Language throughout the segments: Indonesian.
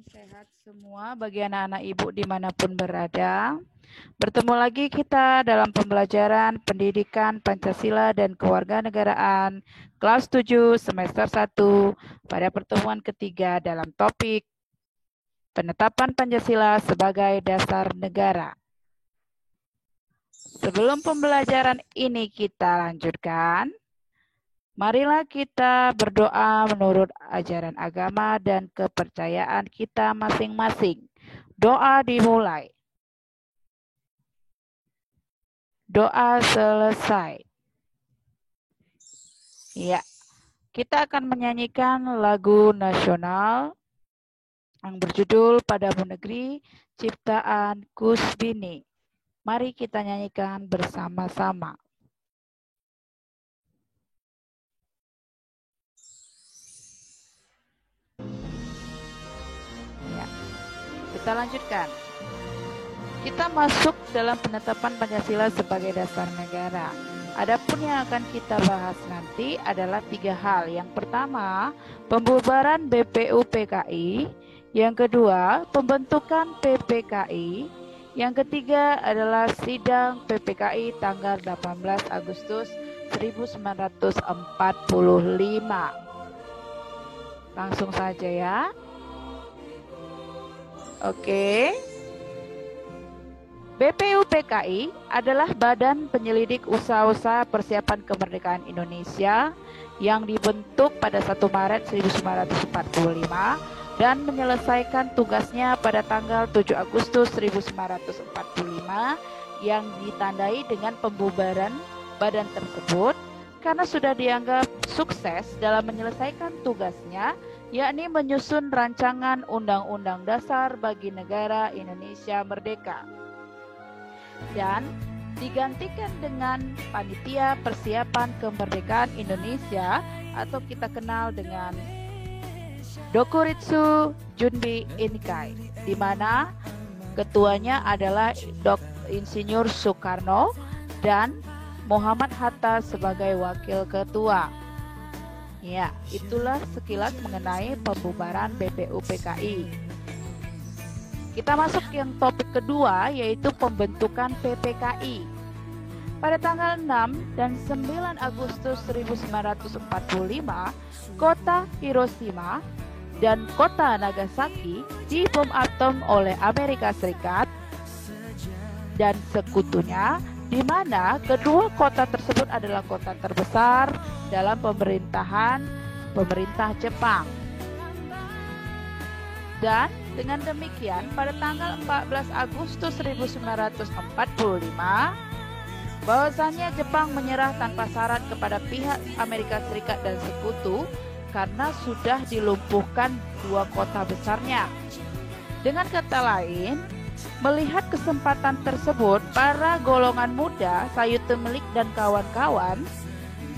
Sehat semua bagi anak-anak ibu dimanapun berada. Bertemu lagi kita dalam pembelajaran pendidikan Pancasila dan Kewarganegaraan kelas 7 semester 1 pada pertemuan ketiga dalam topik penetapan Pancasila sebagai dasar negara. Sebelum pembelajaran ini kita lanjutkan, marilah kita berdoa menurut ajaran agama dan kepercayaan kita masing-masing. Doa dimulai. Doa selesai. Ya, kita akan menyanyikan lagu nasional yang berjudul Padamu Negeri ciptaan Kusbini. Mari kita nyanyikan bersama-sama. Ya, kita lanjutkan. Kita masuk dalam penetapan Pancasila sebagai dasar negara. Adapun yang akan kita bahas nanti adalah 3 hal. Yang pertama, pembubaran BPUPKI. Yang kedua, pembentukan PPKI. Yang ketiga adalah sidang PPKI tanggal 18 Agustus 1945. Langsung saja ya. Oke. BPUPKI adalah Badan Penyelidik Usaha-usaha Persiapan Kemerdekaan Indonesia yang dibentuk pada 1 Maret 1945 dan menyelesaikan tugasnya pada tanggal 7 Agustus 1945 yang ditandai dengan pembubaran badan tersebut karena sudah dianggap sukses dalam menyelesaikan tugasnya, yakni menyusun rancangan Undang-Undang Dasar bagi negara Indonesia Merdeka, dan digantikan dengan Panitia Persiapan Kemerdekaan Indonesia atau kita kenal dengan Dokuritsu Junbi Inkai, di mana ketuanya adalah Insinyur Soekarno dan Muhammad Hatta sebagai wakil ketua. Ya, itulah sekilas mengenai pembubaran BPUPKI. Kita masuk yang topik kedua, yaitu pembentukan PPKI. Pada tanggal 6 dan 9 Agustus 1945, kota Hiroshima dan kota Nagasaki dibom atom oleh Amerika Serikat dan sekutunya, di mana kedua kota tersebut adalah kota terbesar dalam pemerintah Jepang. Dan dengan demikian, pada tanggal 14 Agustus 1945, bahwasannya Jepang menyerah tanpa syarat kepada pihak Amerika Serikat dan sekutu karena sudah dilumpuhkan dua kota besarnya. Dengan kata lain, melihat kesempatan tersebut, para golongan muda, Sayuti Melik dan kawan-kawan,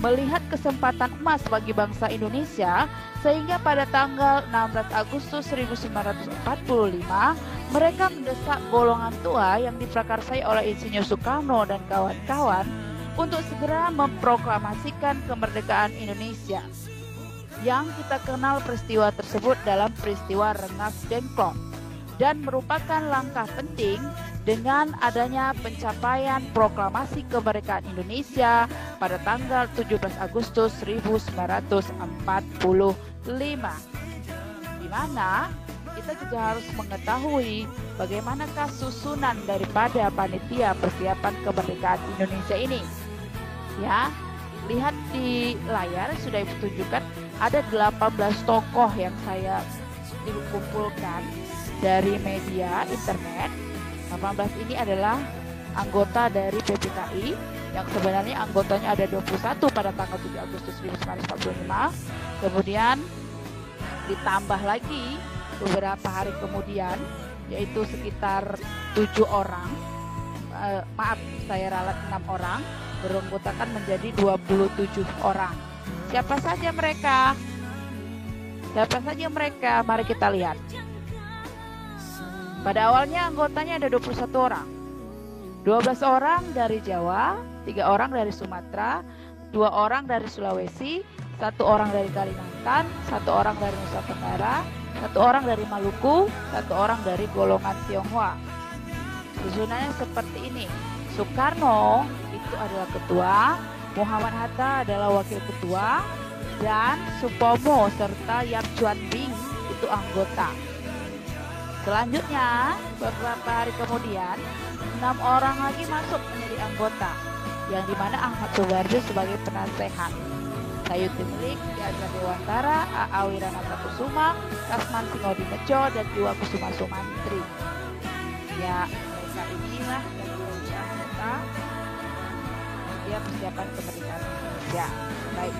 melihat kesempatan emas bagi bangsa Indonesia, sehingga pada tanggal 16 Agustus 1945 mereka mendesak golongan tua yang diprakarsai oleh Insinyur Soekarno dan kawan-kawan untuk segera memproklamasikan kemerdekaan Indonesia, yang kita kenal peristiwa tersebut dalam peristiwa Rengas Dengklok, dan merupakan langkah penting dengan adanya pencapaian proklamasi kemerdekaan Indonesia pada tanggal 17 Agustus 1945, di mana kita juga harus mengetahui bagaimanakah susunan daripada Panitia Persiapan Kemerdekaan Indonesia ini. Ya, lihat di layar sudah ditunjukkan ada 18 tokoh yang saya dikumpulkan dari media internet. 18 ini adalah anggota dari PPKI yang sebenarnya anggotanya ada 21 pada tanggal 7 Agustus 1945. Kemudian ditambah lagi beberapa hari kemudian, yaitu sekitar 7 orang, saya ralat 6 orang, beranggotakan menjadi 27 orang. Siapa saja mereka? Mari kita lihat. Pada awalnya anggotanya ada 21 orang. 12 orang dari Jawa, 3 orang dari Sumatera, 2 orang dari Sulawesi, 1 orang dari Kalimantan, 1 orang dari Nusa Tenggara, 1 orang dari Maluku, 1 orang dari golongan Tionghoa. Susunannya seperti ini. Soekarno itu adalah ketua, Muhammad Hatta adalah wakil ketua, dan Supomo serta Yap Chuan Bing itu anggota. Selanjutnya, beberapa hari kemudian, 6 orang lagi masuk menjadi anggota, yang dimana Ahmad Subarjo sebagai penasehat. Sayuti Melik, Ki Ageng Dewantara, A.A. Wiranata Kusuma, Kasman Singodimedjo, dan Iwa Kusuma Sumantri. Ya, mereka inilah yang menjadi anggota dia persiapan kemerdekaan Indonesia. Baik,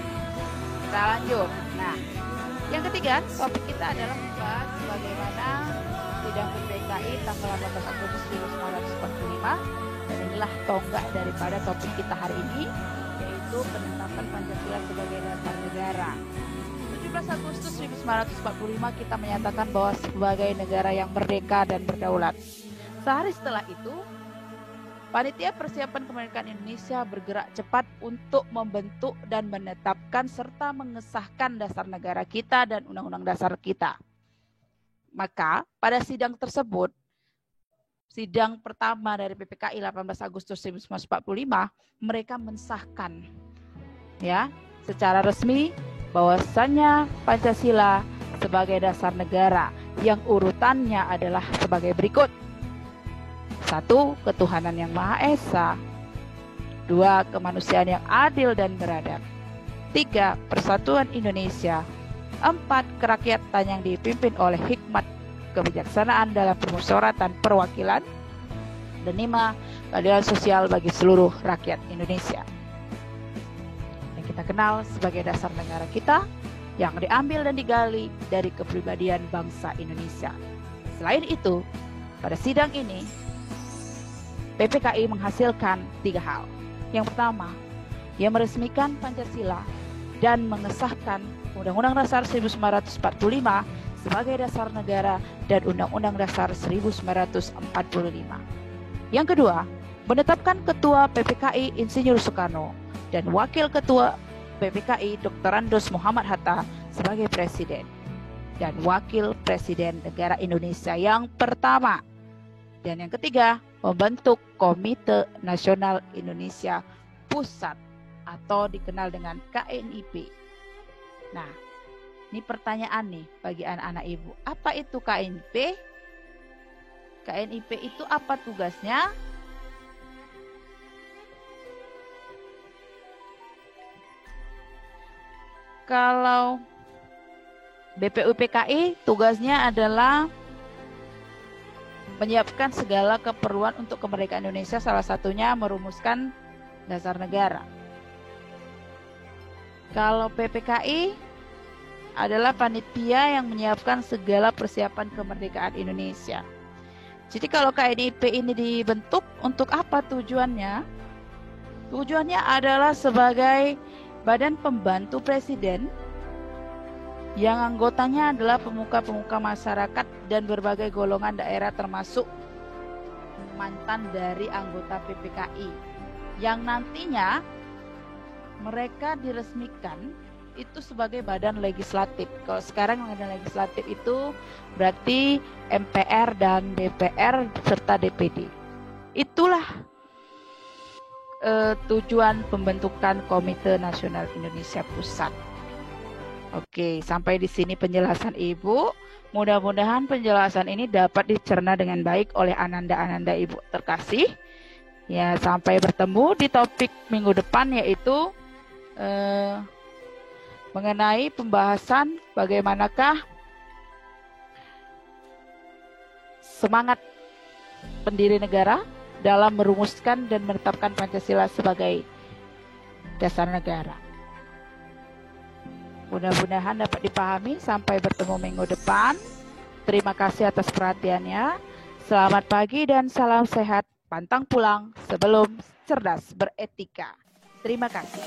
kita lanjut. Nah, yang ketiga, topik kita adalah membahas bagaimana sidang PPKI tanggal 18 Agustus 1945, dan inilah tonggak daripada topik kita hari ini, yaitu penetapan Pancasila sebagai dasar negara. 17 Agustus 1945 kita menyatakan bahwa sebagai negara yang merdeka dan berdaulat. Sehari setelah itu, Panitia Persiapan Kemerdekaan Indonesia bergerak cepat untuk membentuk dan menetapkan serta mengesahkan dasar negara kita dan undang-undang dasar kita. Maka pada sidang tersebut, sidang pertama dari PPKI 18 Agustus 1945, mereka mensahkan ya secara resmi bahwasannya Pancasila sebagai dasar negara, yang urutannya adalah sebagai berikut. 1. Ketuhanan yang Maha Esa. 2. Kemanusiaan yang adil dan beradab. 3. Persatuan Indonesia. 4. Kerakyatan yang dipimpin oleh hikmat kebijaksanaan dalam permusyawaratan perwakilan. Dan 5. Keadilan sosial bagi seluruh rakyat Indonesia. Yang kita kenal sebagai dasar negara kita, yang diambil dan digali dari kepribadian bangsa Indonesia. Selain itu, pada sidang ini, PPKI menghasilkan 3 hal. Yang pertama, ia meresmikan Pancasila dan mengesahkan Undang-Undang Dasar 1945 sebagai dasar negara dan Undang-Undang Dasar 1945. Yang kedua, menetapkan Ketua PPKI Insinyur Soekarno dan Wakil Ketua PPKI Dr. Andos Muhammad Hatta sebagai Presiden dan Wakil Presiden Negara Indonesia yang pertama. Dan yang ketiga, membentuk Komite Nasional Indonesia Pusat atau dikenal dengan KNIP. Nah, ini pertanyaan nih bagi anak-anak ibu. Apa itu KNIP? KNIP itu apa tugasnya? Kalau BPUPKI tugasnya adalah menyiapkan segala keperluan untuk kemerdekaan Indonesia, salah satunya merumuskan dasar negara. Kalau PPKI adalah panitia yang menyiapkan segala persiapan kemerdekaan Indonesia. Jadi kalau KNIP ini dibentuk untuk apa tujuannya? Tujuannya adalah sebagai badan pembantu presiden yang anggotanya adalah pemuka-pemuka masyarakat dan berbagai golongan daerah termasuk mantan dari anggota PPKI yang nantinya mereka diresmikan itu sebagai badan legislatif. Kalau sekarang badan legislatif itu berarti MPR dan DPR serta DPD. Itulah tujuan pembentukan Komite Nasional Indonesia Pusat. Oke, sampai di sini penjelasan Ibu. Mudah-mudahan penjelasan ini dapat dicerna dengan baik oleh ananda-ananda Ibu terkasih. Ya, sampai bertemu di topik minggu depan, yaitu mengenai pembahasan bagaimanakah semangat pendiri negara dalam merumuskan dan menetapkan Pancasila sebagai dasar negara. Mudah-mudahan dapat dipahami. Sampai bertemu minggu depan. Terima kasih atas perhatiannya. Selamat pagi dan salam sehat. Pantang pulang sebelum cerdas beretika. Terima kasih.